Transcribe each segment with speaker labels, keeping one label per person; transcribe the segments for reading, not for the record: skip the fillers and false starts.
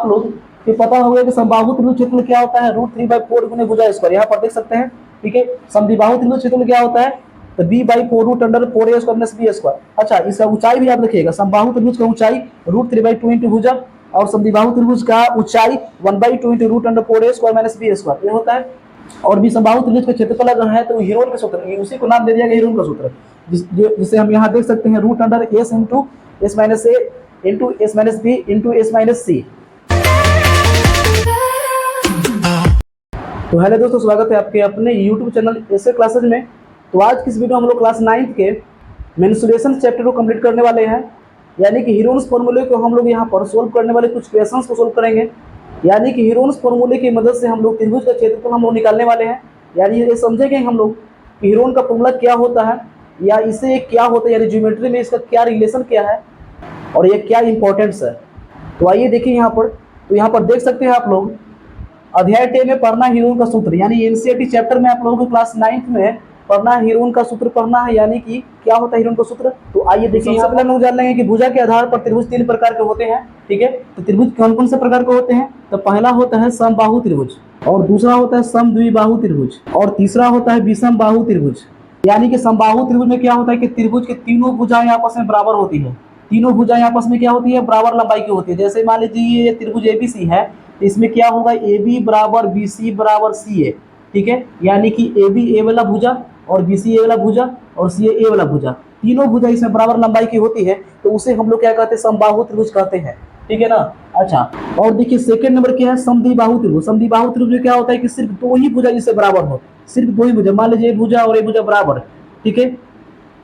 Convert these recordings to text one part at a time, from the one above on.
Speaker 1: आप लोग ये पता होगा कि समबाहु त्रिभुज क्षेत्रफल क्या होता है, √3/4 गुने भुजा स्क्वायर। यहाँ पर देख सकते हैं, ठीक है। समद्विबाहु त्रिभुज क्षेत्रफल क्या होता है, तो b/4 √4a² - b²। अच्छा, इसका ऊंचाई भी याद रखिएगा। समबाहु त्रिभुज का ऊंचाई √3/2 इंटू भुजा, और समद्विबाहु त्रिभुज का ऊंचाई 1/2 इंटू √4a² - b², ये होता है। और भी समबाहु त्रिभुज का क्षेत्रफल अगर है तो हीरोन का सूत्र, उसी को नाम दे दिया गया हीरोन का सूत्र, जिसे हम यहाँ देख सकते हैं √s into s - a into s - b into s - c। तो हेलो दोस्तों, स्वागत है आपके अपने YouTube चैनल ऐसे क्लासेज में। तो आज की इस वीडियो हम लोग क्लास 9th के मेंसुरेशन चैप्टर को कंप्लीट करने वाले हैं, यानी कि हीरोन्स फॉर्मूले को हम लोग यहाँ पर सोल्व करने वाले कुछ क्वेश्चंस को सोल्व करेंगे। यानी कि हीरोन्स फॉर्मूले की मदद से हम लोग त्रिभुज का क्षेत्रफल हम लोग निकालने वाले हैं। यानी ये समझेंगे हम लोग कि हीरोन का फॉर्मूला क्या होता है, या इसे क्या होता है, यानी ज्योमेट्री में इसका क्या रिलेशन क्या है और ये क्या इंपॉर्टेंस है। तो आइए देखिए यहाँ पर। तो यहाँ पर देख सकते हैं आप लोग, अध्याय 10 में पढ़ना हीरोन का सूत्र, यानी एनसीईआरटी चैप्टर में आप लोगों को क्लास 9th में पढ़ना हीरोन का सूत्र पढ़ना है, यानी कि क्या होता है हीरोन का सूत्र। तो आइए देखिए, सबसे पहले हम लोग जान लेंगे कि भुजा के आधार पर त्रिभुज 3 प्रकार के होते हैं, ठीक है। तो त्रिभुज कौन कौन से प्रकार के होते हैं, तो पहला होता है समबाहु त्रिभुज, और दूसरा होता है समद्विबाहु त्रिभुज, और तीसरा होता है विषमबाहु त्रिभुज। यानी कि समबाहु त्रिभुज में क्या होता है कि त्रिभुज की तीनों भुजाएं आपस में बराबर होती है। तीनों भुजाएं आपस में क्या होती है, बराबर लंबाई की होती है। जैसे मान लीजिए ये त्रिभुज एबीसी है, इसमें क्या होगा, AB बराबर BC बराबर CA, ठीक है। यानी कि AB ए वाला भुजा और BC ए वाला भुजा और CA ए वाला भुजा, तीनों भुजा इसमें बराबर लंबाई की होती है, तो उसे हम लोग क्या कहते हैं, समबाहु त्रिभुज कहते हैं, ठीक है ना। अच्छा, और देखिए सेकंड नंबर क्या है, समद्विबाहु त्रिभुज। समद्विबाहु त्रिभुज में क्या होता है कि सिर्फ दो ही भुजा जिससे बराबर हो, सिर्फ दो ही भुजा, मान लीजिए भुजा और ए भुजा बराबर, ठीक है।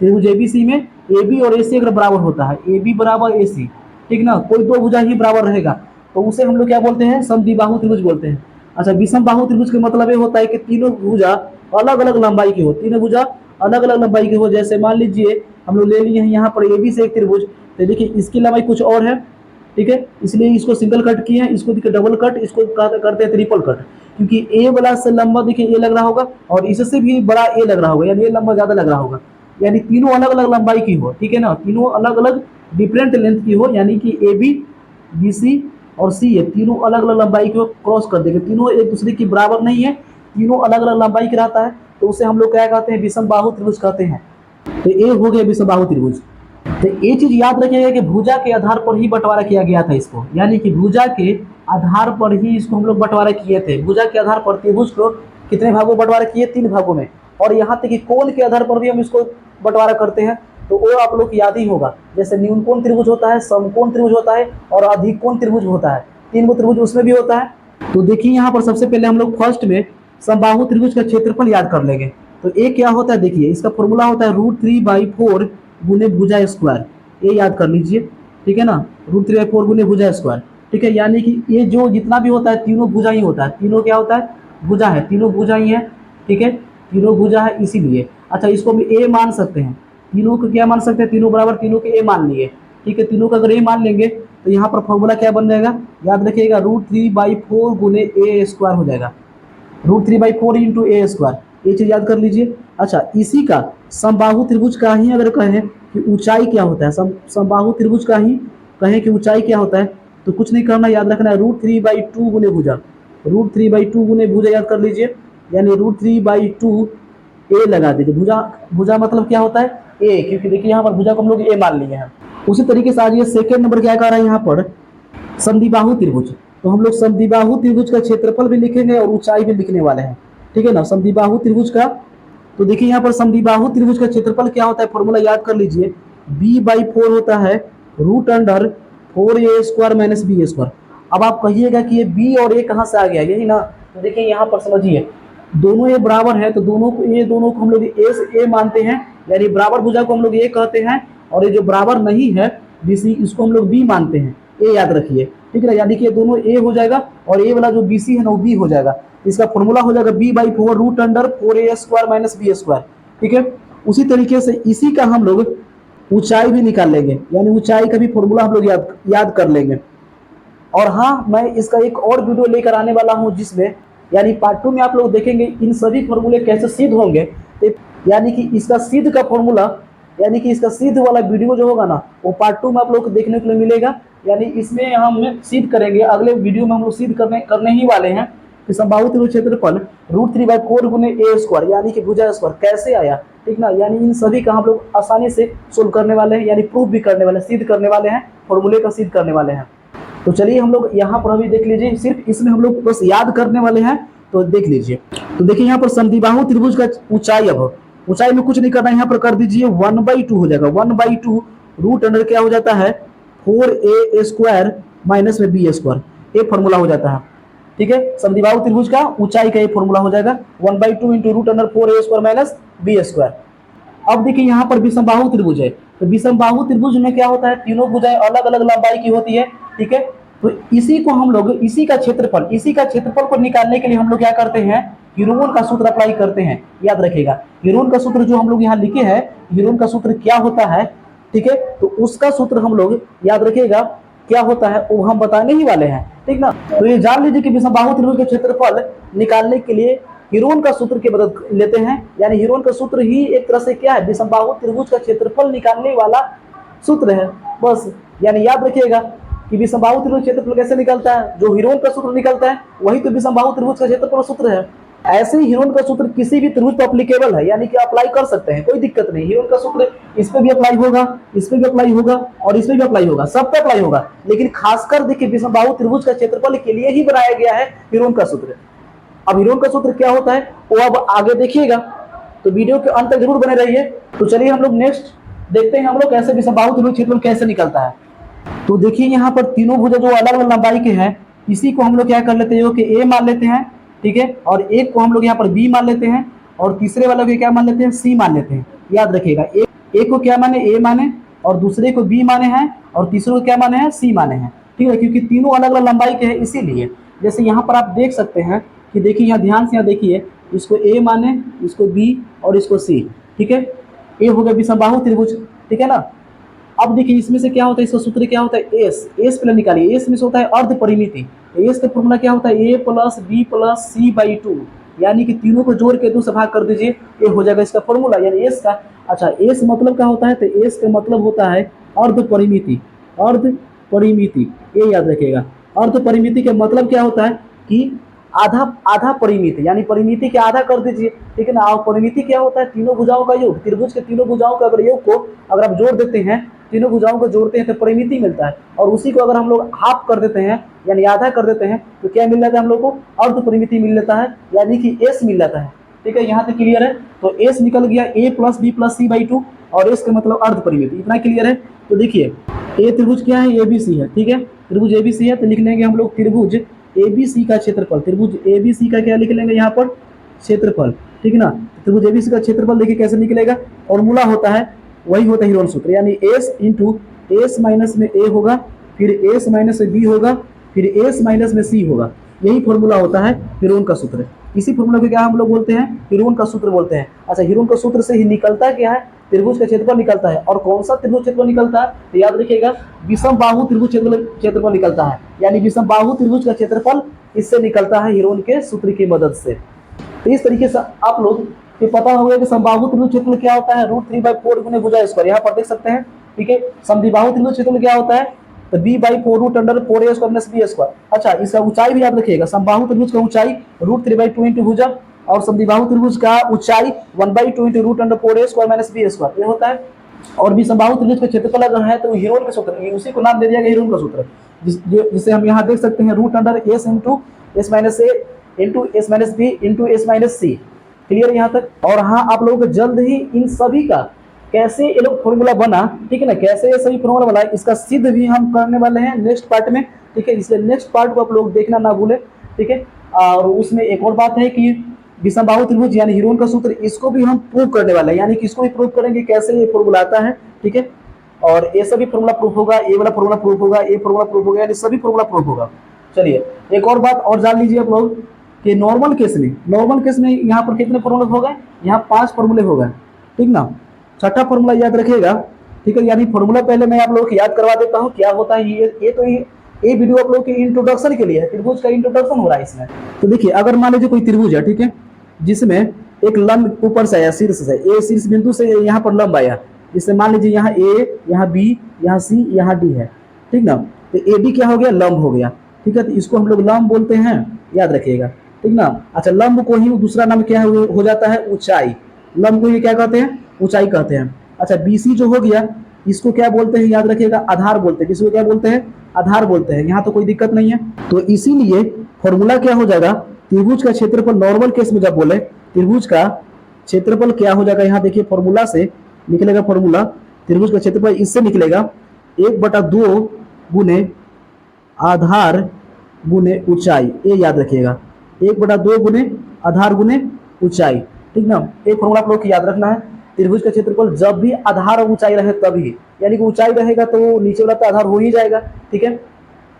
Speaker 1: त्रिभुज एबीसी में AB और AC अगर बराबर होता है, AB बराबर AC, ठीक ना, कोई दो भुजा ही बराबर रहेगा, तो उसे हम लोग क्या बोलते हैं, समद्विबाहु त्रिभुज बोलते हैं। अच्छा, विषमबाहु त्रिभुज का मतलब ये होता है कि तीनों भुजा अलग अलग लंबाई की हो, तीनों भुजा अलग अलग लंबाई की हो। जैसे मान लीजिए हम लोग ले लिए हैं यहाँ पर AB से एक त्रिभुज, तो देखिए इसकी लंबाई कुछ और है, ठीक है, इसलिए इसको सिंगल कट किए हैं, इसको देखिए डबल कट, इसको करते हैं ट्रिपल कट, क्योंकि ए वाला से लंबा देखिए ए लग रहा होगा और इससे भी बड़ा ए लग रहा होगा, यानी ये लंबा ज्यादा लग रहा होगा। यानी तीनों अलग अलग लंबाई की हो, ठीक है ना, तीनों अलग अलग डिफरेंट लेंथ की हो, यानी कि AB BC और CA तीनों अलग अलग लंबाई को क्रॉस कर देंगे, तीनों एक दूसरे की बराबर नहीं है, तीनों अलग अलग लंबाई की रहता है, तो उसे हम लोग क्या कहते हैं, विषमबाहु त्रिभुज कहते हैं। तो ये हो गया विषमबाहु त्रिभुज। तो ये चीज याद रखिएगा कि भुजा के आधार पर ही बंटवारा किया गया था इसको, यानी कि भुजा के आधार पर ही इसको हम लोग बंटवारा किए थे। भुजा के आधार पर त्रिभुज को कितने भागों में बंटवारा किए, 3 भागों में। और यहाँ तक कि कोण के आधार पर भी हम इसको बंटवारा करते हैं, तो वो आप लोग याद ही होगा। जैसे न्यूनकोण त्रिभुज होता है, समकोण त्रिभुज होता है और अधिक कोण त्रिभुज होता है, 3 त्रिभुज उसमें भी होता है। तो देखिए यहाँ पर सबसे पहले हम लोग फर्स्ट में समबाहु त्रिभुज का क्षेत्रफल याद कर लेंगे। तो ये क्या होता है, देखिए इसका फॉर्मूला होता है √3/4 गुने भुजा स्क्वायर, ये याद कर लीजिए, ठीक है ना, √3/4 गुने भुजा स्क्वायर, ठीक है। यानी कि ये जो जितना भी होता है तीनों भुजा ही होता है, तीनों क्या होता है, भुजा है, तीनों भुजा ही है, ठीक है, तीनों भुजा है इसीलिए। अच्छा, इसको हम ए मान सकते हैं, तीनों को क्या मान सकते हैं, तीनों बराबर, तीनों के ए मान लिए, ठीक है। तीनों का अगर ए मान लेंगे तो यहाँ पर फॉर्मूला क्या बन जाएगा, याद रखिएगा, √3/4 गुने ए स्क्वायर हो जाएगा, √3/4 इंटू ए स्क्वायर, ये चीज याद कर लीजिए। अच्छा, इसी का समबाहु त्रिभुज का ही अगर कहें कि ऊंचाई क्या होता है, समबाहु त्रिभुज का ही कहें कि ऊंचाई क्या होता है, तो कुछ नहीं करना, याद रखना है √3/2 गुने भुजा, √3/2 गुने भुजा याद कर लीजिए, यानी √3/2 ए लगा दीजिए। भुजा भुजा मतलब क्या होता है, ए, क्योंकि देखिए यहाँ पर भुजा को हम लोग ए मान लिए हैं। उसी तरीके से आज ये सेकेंड नंबर क्या कह रहा है यहाँ पर, समद्विबाहु त्रिभुज। तो हम लोग समद्विबाहु त्रिभुज का क्षेत्रफल भी लिखेंगे और ऊंचाई भी लिखने वाले हैं, ठीक है ना, समद्विबाहु त्रिभुज का। तो देखिए यहाँ पर समद्विबाहु त्रिभुज का क्षेत्रफल क्या होता है, फॉर्मूला याद कर लीजिए, b/4 होता है √4a² - b²। अब आप कहिएगा कि ये b और a कहाँ से आ गया, यही ना। तो देखिए यहाँ पर समझिए, दोनों ये बराबर है, तो दोनों को हम लोग a से a मानते हैं, यानी बराबर भुजा को हम लोग a कहते हैं, और ये जो बराबर नहीं है BC, इसको हम लोग b मानते हैं, a याद रखिए, ठीक है ना। यानी कि ये दोनों a हो जाएगा और a वाला जो BC है ना वो b हो जाएगा। इसका फॉर्मूला हो जाएगा b/4 √4a² - b², ठीक है। उसी तरीके से इसी का हम लोग ऊंचाई भी निकाल लेंगे, यानी ऊंचाई का भी फॉर्मूला हम लोग याद कर लेंगे। और हाँ, मैं इसका एक और वीडियो लेकर आने वाला हूँ, जिसमें यानी पार्ट 2 में आप लोग देखेंगे इन सभी फॉर्मूले कैसे सिद्ध होंगे। यानी कि इसका सिद्ध का फॉर्मूला यानी कि इसका सिद्ध वाला वीडियो जो होगा ना वो पार्ट 2 में आप लोग को देखने को मिलेगा। यानी इसमें हम सिद्ध करेंगे, अगले वीडियो में हम लोग सिद्ध करने ही वाले हैं कि समबाहु त्रिभुज क्षेत्रफल √3/4 गुने ए स्क्वायर यानी कि भुजा स्क्वायर कैसे आया, ठीक ना। यानी इन सभी का हम लोग आसानी से सोल्व करने वाले हैं, यानी प्रूफ भी करने वाले हैं, सिद्ध करने वाले हैं, फॉर्मूले का सिद्ध करने वाले हैं। तो चलिए हम लोग यहाँ पर अभी देख लीजिए, सिर्फ इसमें हम लोग बस याद करने वाले हैं। तो देख लीजिए, तो देखिए यहाँ पर समद्विबाहु त्रिभुज का ऊंचाई, अब ऊंचाई में कुछ नहीं करना, यहाँ पर कर दीजिए 1/2 हो जाएगा। 1/2 रूट अंडर क्या हो जाता है 4a स्क्वायर माइनस में बी स्क्वायर, ये फॉर्मूला हो जाता है, ठीक है। समद्विबाहु त्रिभुज का ऊंचाई का ये फॉर्मूला हो जाएगा 1/2 into root under 4a square minus b square. अब देखिए यहाँ पर विषमबाहु त्रिभुज है, तो विषमबाहु त्रिभुज में क्या होता है, तीनों भुजाएं अलग अलग लंबाई की होती है, ठीक है। तो इसी को हम लोग इसी का क्षेत्रफल को निकालने के लिए हम लोग क्या करते हैं, हीरोन का सूत्र अप्लाई करते हैं। याद रखिएगा हीरोन का सूत्र जो हम लोग यहाँ लिखे हैं, हीरोन का सूत्र क्या होता है, ठीक है। तो उसका सूत्र हम लोग याद रखिएगा क्या होता है वो हम बताने ही वाले हैं, ठीक ना। तो ये जान लीजिए कि विषमबाहु त्रिभुज के क्षेत्रफल निकालने के लिए हीरोन का सूत्र की मदद लेते हैं। यानी हीरोन का सूत्र ही एक तरह से क्या है, विषमबाहु त्रिभुज का क्षेत्रफल निकालने वाला सूत्र है, बस। यानी याद रखिएगा कि विषमबाहु त्रिभुज क्षेत्रफल कैसे निकलता है, जो हीरोन का सूत्र निकलता है वही तो विषमबाहु त्रिभुज का क्षेत्रफल सूत्र है। ऐसे ही हीरोन का सूत्र किसी भी त्रिभुज पर एप्लीकेबल है, यानी कि अप्लाई कर सकते हैं, कोई दिक्कत नहीं। हीरोन का सूत्र इस पे भी अप्लाई होगा, इस पे भी अप्लाई होगा और इस पे भी अप्लाई होगा, सब पे अप्लाई होगा। लेकिन खासकर देखिए विषमबाहु त्रिभुज का क्षेत्रफल के लिए ही बनाया गया है हीरोन का सूत्र। अब हीरोन का सूत्र क्या होता है वो अब आगे देखिएगा, तो वीडियो के अंत तक जरूर बने रहिए। तो चलिए हम लोग नेक्स्ट देखते हैं हम लोग कैसे विषमबाहु त्रिभुज क्षेत्रफल कैसे निकलता है। तो देखिए यहाँ पर तीनों भुजा जो अलग अलग लंबाई के हैं, इसी को हम लोग क्या कर लेते हैं कि ए मान लेते हैं, ठीक है। और एक को हम लोग यहाँ पर बी मान लेते हैं और तीसरे वाले को क्या मान लेते हैं, सी मान लेते हैं। याद रखिएगा एक को क्या माने, ए माने, और दूसरे को बी माने हैं और तीसरे को क्या माने हैं, सी माने हैं, ठीक है। क्योंकि तीनों अलग अलग लंबाई के हैं इसीलिए। जैसे यहाँ पर आप देख सकते हैं कि देखिए यहाँ ध्यान से यहाँ देखिए, इसको ए माने, इसको बी और इसको सी, ठीक है। ये हो गया विषमबाहु त्रिभुज, ठीक है ना। अब देखिए इसमें से क्या होता है, इसका सूत्र क्या होता है, एस पहले निकालिए। एस में से होता है अर्ध परिमिति। एस का फॉर्मूला क्या होता है, A plus B plus C by 2, यानी कि तीनों को जोड़ के 2 से भाग कर दीजिए, ये हो जाएगा इसका फॉर्मूला। यानी एस का, अच्छा एस मतलब क्या होता है, तो एस का मतलब होता है अर्ध परिमिति। अर्ध परिमिति ये याद रखिएगा। अर्ध परिमिति का मतलब क्या होता है कि आधा परिमिति, यानी परिमिति के आधा कर दीजिए, ठीक है ना। और परिमिति क्या होता है, तीनों भुजाओं का योग, त्रिभुज के तीनों भुजाओं का अगर योग को अगर आप जोड़ देते हैं, तीनों भुजाओं को जोड़ते हैं तो परिमिति मिलता है। और उसी को अगर हम लोग हाफ कर देते हैं यानी आधा कर देते हैं तो क्या मिल जाता है हम लोग को, अर्ध परिमिति मिल जाता है, यानी कि एस मिल जाता है, ठीक है। यहाँ तक क्लियर है। तो एस निकल गया A plus B plus C by 2 और एस का मतलब अर्ध परिमिति, इतना क्लियर है। तो देखिए ए त्रिभुज क्या है, ए बी सी है, ठीक है। त्रिभुज ए बी सी है तो लिख लेंगे हम लोग त्रिभुज ए बी सी का क्षेत्रफल। त्रिभुज ए बी सी का क्या लिख लेंगे यहाँ पर, क्षेत्रफल, ठीक है ना। त्रिभुज ए बी सी का क्षेत्रफल देखिए कैसे निकलेगा, फॉर्मूला होता है वही होता है हीरोन सूत्र, यानी एस इंटू एस माइनस में ए होगा, फिर एस माइनस में बी होगा, फिर एस माइनस में सी होगा। यही फॉर्मूला होता है हीरोन का सूत्र। इसी फॉर्मूला को क्या हम लोग बोलते हैं, हीरोन का सूत्र बोलते हैं। अच्छा हीरोन का सूत्र से ही निकलता क्या है, त्रिभुज का क्षेत्रफल निकलता है। और कौन सा त्रिभुज क्षेत्रफल निकलता है, तो याद रखिएगा विषमबाहु त्रिभुज क्षेत्रफल निकलता है। यानी विषमबाहु त्रिभुज का क्षेत्रफल इससे निकलता है हीरोन के सूत्र की मदद से। तो इस तरीके से आप लोग ये पता होगा कि समबाहु त्रिभुज क्षेत्रफल क्या होता है, √3/4 गुने भुजा स्क्वायर, यहाँ पर देख सकते हैं, ठीक है। समद्विबाहु त्रिभुज क्षेत्रफल क्या होता है, तो b/4 root under 4a square minus b square. अच्छा इसका ऊंचाई भी याद रखिएगा, समबाहु त्रिभुज का ऊंचाई √3/2 इंटू भुजा और समद्विबाहु त्रिभुज का ऊंचाई 1/2 into root under 4a square minus b square, ये होता है। और विषमबाहु त्रिभुज का क्षेत्रफल अगर है तो हीरोन का सूत्र, उसी को नाम दे दिया गया हीरोन का सूत्र, जिसे हम यहाँ देख सकते हैं root under s into S minus A into S minus B into S minus C. Clear यहाँ तक। और हाँ आप लोगों को जल्द ही इन सभी का कैसे ये लोग फॉर्मूला बना, ठीक है ना, कैसे ये सभी फॉर्मूला बना इसका सिद्ध भी हम करने वाले हैं नेक्स्ट पार्ट में, ठीक है। इसलिए नेक्स्ट पार्ट को आप लोग देखना ना भूले, ठीक है। और उसमें एक और बात है कि विषमबाहु त्रिभुज यानी हीरोन का सूत्र, इसको भी हम प्रूव करने वाले हैं, यानी कि इसको भी प्रूव करेंगे कैसे ये फॉर्मूला आता है, ठीक है। और ये सभी फॉर्मूला प्रूफ होगा, ये वाला फॉर्मूला प्रूफ होगा, ये फॉर्मूला प्रूफ होगा, यानी सभी फॉर्मूला प्रूफ होगा। चलिए एक और बात और जान लीजिए आप लोग कि नॉर्मल केस में यहाँ पर कितने फॉर्मूले हो गए, यहाँ 5 फॉर्मूले हो गए, ठीक ना। छठा फॉर्मूला याद रखिएगा, ठीक है। यानी फॉर्मूला पहले मैं आप लोगों को याद करवा देता हूँ क्या होता है ये वीडियो आप लोगों के इंट्रोडक्शन के लिए है, त्रिभुज का इंट्रोडक्शन हो रहा है इसमें। तो देखिए अगर मान लीजिए कोई त्रिभुज है, ठीक है, जिसमें एक लंब ऊपर से आया शीर्ष से, ये शीर्ष बिंदु से यहाँ पर लंब आया, इससे मान लीजिए यहाँ ए, यहाँ बी, यहाँ सी, यहाँ डी है, ठीक ना। तो ए डी क्या हो गया, लंब हो गया, ठीक है। तो इसको हम लोग लंब बोलते हैं, याद रखिएगा, ठीक ना। अच्छा, लंब को ही दूसरा नाम क्या हो जाता है, ऊंचाई। लंब को ये क्या कहते हैं, ऊंचाई कहते हैं। अच्छा, बी सी जो हो गया, इसको क्या बोलते हैं, याद रखिएगा, आधार बोलते हैं। इसको क्या बोलते हैं, आधार बोलते हैं। यहाँ तो कोई दिक्कत नहीं है। तो इसीलिए फॉर्मूला क्या हो जाएगा, त्रिभुज का क्षेत्रफल नॉर्मल केस में जब बोले त्रिभुज का क्षेत्रफल क्या हो जाएगा, यहाँ देखिए फॉर्मूला से निकलेगा, फॉर्मूला त्रिभुज का क्षेत्रफल इससे निकलेगा 1/2 गुने आधार गुने ऊंचाई। ये याद रखिएगा, 1/2 गुने आधार गुने ऊंचाई, ठीक ना। एक फॉर्मूला आप लोग को याद रखना है, त्रिभुज का क्षेत्रफल जब भी आधार और ऊंचाई रहे तभी, यानी कि ऊंचाई रहेगा तो नीचे वाला तो आधार हो ही जाएगा, ठीक है।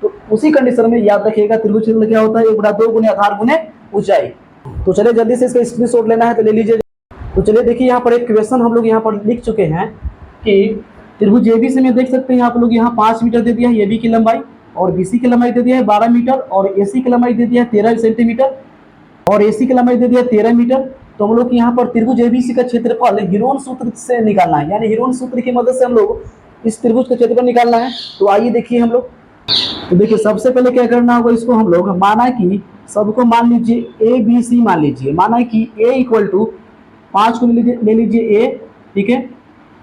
Speaker 1: तो उसी कंडीशन में याद रखिएगा त्रिभुज क्षेत्रफल क्या होता है, 1/2 गुने आधार गुने ऊंचाई। तो चलिए जल्दी से इसका स्क्रीनशॉट लेना है तो ले लीजिए। तो चलिए देखिए, यहाँ पर एक क्वेश्चन हम लोग यहाँ पर लिख चुके हैं कि त्रिभुज एबीसी में देख सकते हैं आप लोग, यहाँ 5 मीटर दे दिया है एबी की लंबाई, और बीसी की लंबाई दे दिया है 12 मीटर, और एसी की लंबाई दे दिया है 13 सेंटीमीटर, और एसी की लंबाई दे दिया है 13 मीटर। तो हम लोग यहाँ पर त्रिभुज एबीसी का क्षेत्रफल हीरोन सूत्र से निकालना है, यानी हीरोन सूत्र की मदद से हम लोग इस त्रिभुज का क्षेत्रफल निकालना है। तो आइए देखिए हम लोग। तो देखिए सबसे पहले क्या करना होगा, इसको हम लोग माना कि सबको मान लीजिए ए बी सी मान लीजिए, माना कि ए इक्वल टू 5 को ले लीजिए ए, ठीक है,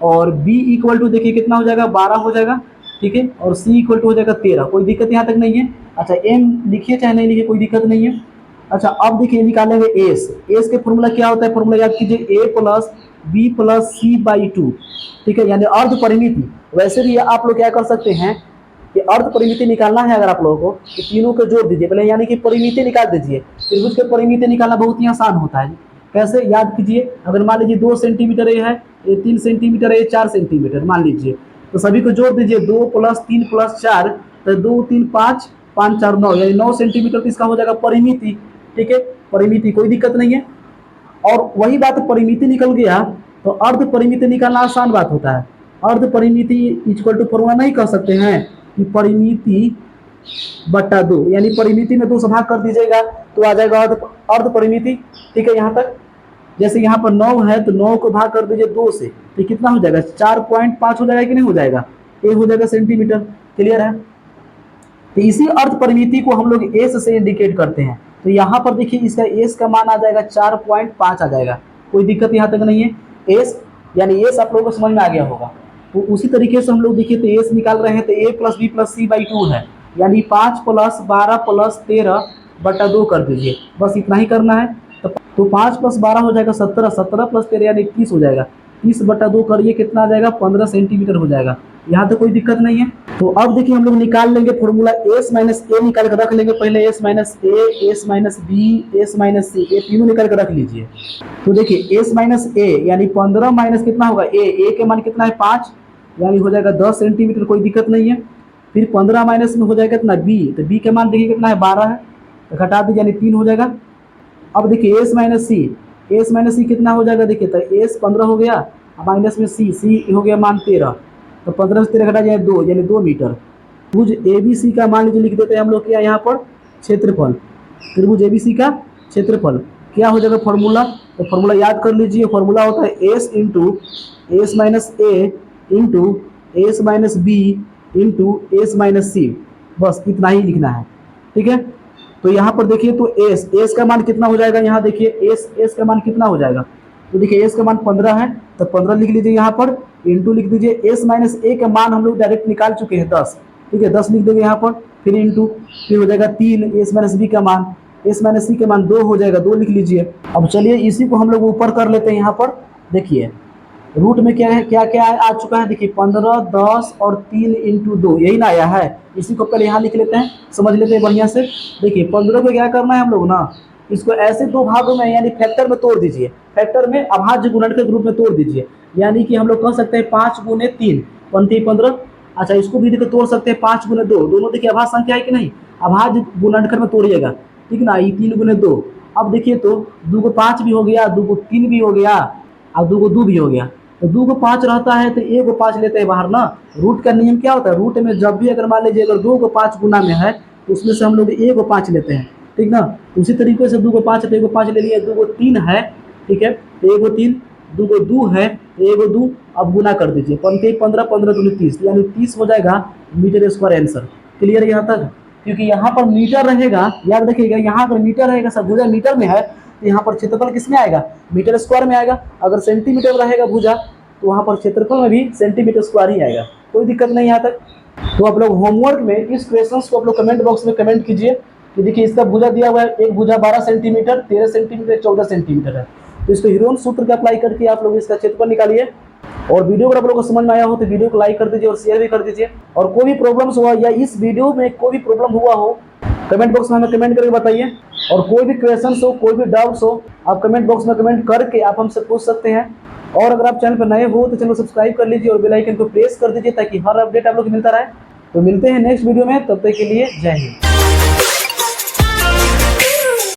Speaker 1: और बी इक्वल टू देखिए कितना हो जाएगा, 12 हो जाएगा, ठीक है, और सी इक्वल टू हो जाएगा 13। कोई दिक्कत यहाँ तक नहीं है। अच्छा, एम लिखिए चाहे नहीं लिखिए, कोई दिक्कत नहीं है। अच्छा, अब देखिए निकालेंगे एस। एस के फॉर्मूला क्या होता है, फॉर्मूला याद कीजिए, A plus B plus C by 2, ठीक है, यानी अर्ध परिमिति। वैसे भी आप लोग क्या कर सकते हैं कि अर्ध परिमिति निकालना है अगर आप लोगों को, तो तीनों को जोड़ दीजिए पहले, यानी कि परिमिति निकाल दीजिए। त्रिभुज के परिमिति निकालना बहुत ही आसान होता है। कैसे, याद कीजिए, अगर मान लीजिए 2 सेंटीमीटर ये है, ये 3 सेंटीमीटर है, ये 4 सेंटीमीटर मान लीजिए, तो सभी को जोड़ दीजिए, 2 + 3 + 4, तो 2 3 5 5 4 9, यानी 9 सेंटीमीटर। तो इसका हो जाएगा परिमिति, ठीक है, परिमिति, कोई दिक्कत नहीं है। और वही बात परिमिति निकल गया तो अर्ध परिमिति निकालना आसान बात होता है। अर्ध परिमिति इक्वल टू फॉर्मूला नहीं कह सकते हैं कि परिमिति बटा 2, यानी परिमिति में 2 से भाग कर दीजिएगा तो आ जाएगा अर्ध परिमिति, ठीक है। यहाँ तक जैसे यहाँ पर 9 है तो 9 को भाग कर दीजिए 2 से, तो कितना हो जाएगा, 4.5 हो जाएगा कि नहीं हो जाएगा, ये हो जाएगा सेंटीमीटर। क्लियर है। तो इसी अर्ध परिमिति को हम लोग एस से इंडिकेट करते हैं। तो यहाँ पर देखिए इसका एस का मान आ जाएगा 4.5 आ जाएगा, कोई दिक्कत यहाँ तक नहीं है। एस यानी एस आप लोगों को समझ में आ गया होगा। तो उसी तरीके से हम लोग देखिए तो एस निकाल रहे हैं, तो A plus B plus C by 2 है, यानी 5 + 12 + 13 बटा 2 कर दीजिए, बस इतना ही करना है। तो 5 + 12 हो जाएगा 17, 17 + 13 यानी 30 हो जाएगा, 30 बटा 2 करिए कितना आ जाएगा, 15 सेंटीमीटर हो जाएगा। यहाँ तो कोई दिक्कत नहीं है। तो अब देखिए हम लोग निकाल लेंगे फॉर्मूला, एस माइनस ए निकाल कर रख लेंगे पहले, S minus A, S minus B, S minus C, ये तीनों निकाल कर रख लीजिए। तो देखिए एस माइनस ए यानी 15 माइनस कितना होगा, ए के मान कितना है 5, यानी हो जाएगा 10 सेंटीमीटर, कोई दिक्कत नहीं है। फिर 15 माइनस में हो जाएगा कितना बी, तो बी के मान देखिए कितना है 12 है, तो घटा दीजिए यानी 3 हो जाएगा। अब देखिए एस माइनस सी, एस माइनस सी कितना हो जाएगा, देखिए तो एस 15 हो गया, माइनस में सी हो गया मान 13, तो 15 से 13 घटा जाए 2, यानी 2 मीटर। त्रिभुज ए बी सी का मान लीजिए लिख देते हैं हम लोग क्या यहाँ पर, क्षेत्रफल। त्रिभुज ए बी सी का क्षेत्रफल क्या हो जाएगा फॉर्मूला, तो फॉर्मूला याद कर लीजिए, फॉर्मूला होता है S into S minus A into S minus B into S minus C, बस इतना ही लिखना है, ठीक है। तो यहाँ पर देखिए तो एस का मान कितना हो जाएगा, यहाँ देखिए एस का मान कितना हो जाएगा, तो देखिए एस का मान 15 है, तो 15 लिख लीजिए यहाँ पर, इंटू लिख दीजिए एस माइनस ए का मान हम लोग डायरेक्ट निकाल चुके हैं 10, ठीक है, 10 लिख देंगे यहाँ पर, फिर इंटू, फिर हो जाएगा 3 एस माइनस बी का मान, एस माइनस सी का मान 2 हो जाएगा, 2 लिख लीजिए। अब चलिए इसी को हम लोग ऊपर कर लेते हैं। यहाँ पर देखिए रूट में क्या है, क्या क्या आ चुका है, देखिए 15, 10 और 3 इंटू 2, यही ना आया है। इसी को पहले यहाँ लिख लेते हैं, समझ लेते हैं बढ़िया से। देखिए 15 को क्या करना है हम लोग ना, इसको ऐसे 2 भागों में यानी फैक्टर में तोड़ दीजिए, फैक्टर में अभाज्य गुणन के रूप में तोड़ दीजिए, यानी कि हम लोग कह सकते हैं 5 × 3 पंती 15। अच्छा, इसको भी देखिए तोड़ सकते हैं 5 × 2, दोनों देखिए अभाज्य संख्या है कि नहीं, अभाज्य गुणनखंड में तोड़िएगा, ठीक ना, ये 3 × 2। अब देखिए तो 2 को 5 भी हो गया, 2 को 3 भी हो गया, और 2 को 2 भी हो गया, तो 2 को 5 रहता है तो 1 को 5 लेते हैं बाहर ना। रूट का नियम क्या होता है, रूट में जब भी अगर मान लीजिए अगर 2 को 5 गुना में है तो उसमें से हम लोग 1 को 5 लेते हैं, ठीक ना। उसी तरीके से 2 को 5 है तो 1 को 5 ले लिए, 2 को 3 है, ठीक है, 1 को 3, 2 को 2 है, तो एगो 2 अब गुना कर दीजिए, 15 15 15 दूनी 30, यानी 30 हो जाएगा मीटर स्क्वायर आंसर। क्लियर है यहाँ तक? क्योंकि यहाँ पर मीटर रहेगा, याद रखिएगा, यहाँ अगर मीटर रहेगा, सब भुजा मीटर में है, तो यहाँ पर क्षेत्रफल किस में आएगा? मीटर स्क्वायर में आएगा। अगर सेंटीमीटर रहेगा भुजा, तो वहाँ पर क्षेत्रफल में भी सेंटीमीटर स्क्वायर ही आएगा। कोई दिक्कत नहीं यहाँ तक। तो आप लोग होमवर्क में इस क्वेश्चंस को आप लोग कमेंट बॉक्स में कमेंट कीजिए कि देखिए इसका भुजा दिया हुआ है, एक भुजा 12 सेंटीमीटर, 13 सेंटीमीटर, 14 सेंटीमीटर है। तो इसको हीरोन सूत्र का अप्लाई करके आप लोग इसका क्षेत्रफल निकालिए। और वीडियो अगर आप लोगों को समझ में आया हो तो वीडियो को लाइक कर दीजिए और शेयर भी कर दीजिए। और कोई भी प्रॉब्लम्स हुआ या इस वीडियो में कोई भी प्रॉब्लम हुआ हो, कमेंट बॉक्स में हमें कमेंट करके बताइए। और कोई भी क्वेश्चंस हो, कोई भी डाउट्स हो, आप कमेंट बॉक्स में कमेंट करके आप हमसे पूछ सकते हैं। और अगर आप चैनल पर नए हो तो चैनल को सब्सक्राइब कर लीजिए और बेल आइकन को प्रेस कर दीजिए ताकि हर अपडेट आप लोग को मिलता रहे। तो मिलते हैं नेक्स्ट वीडियो में, तब तक के लिए जय हिंद।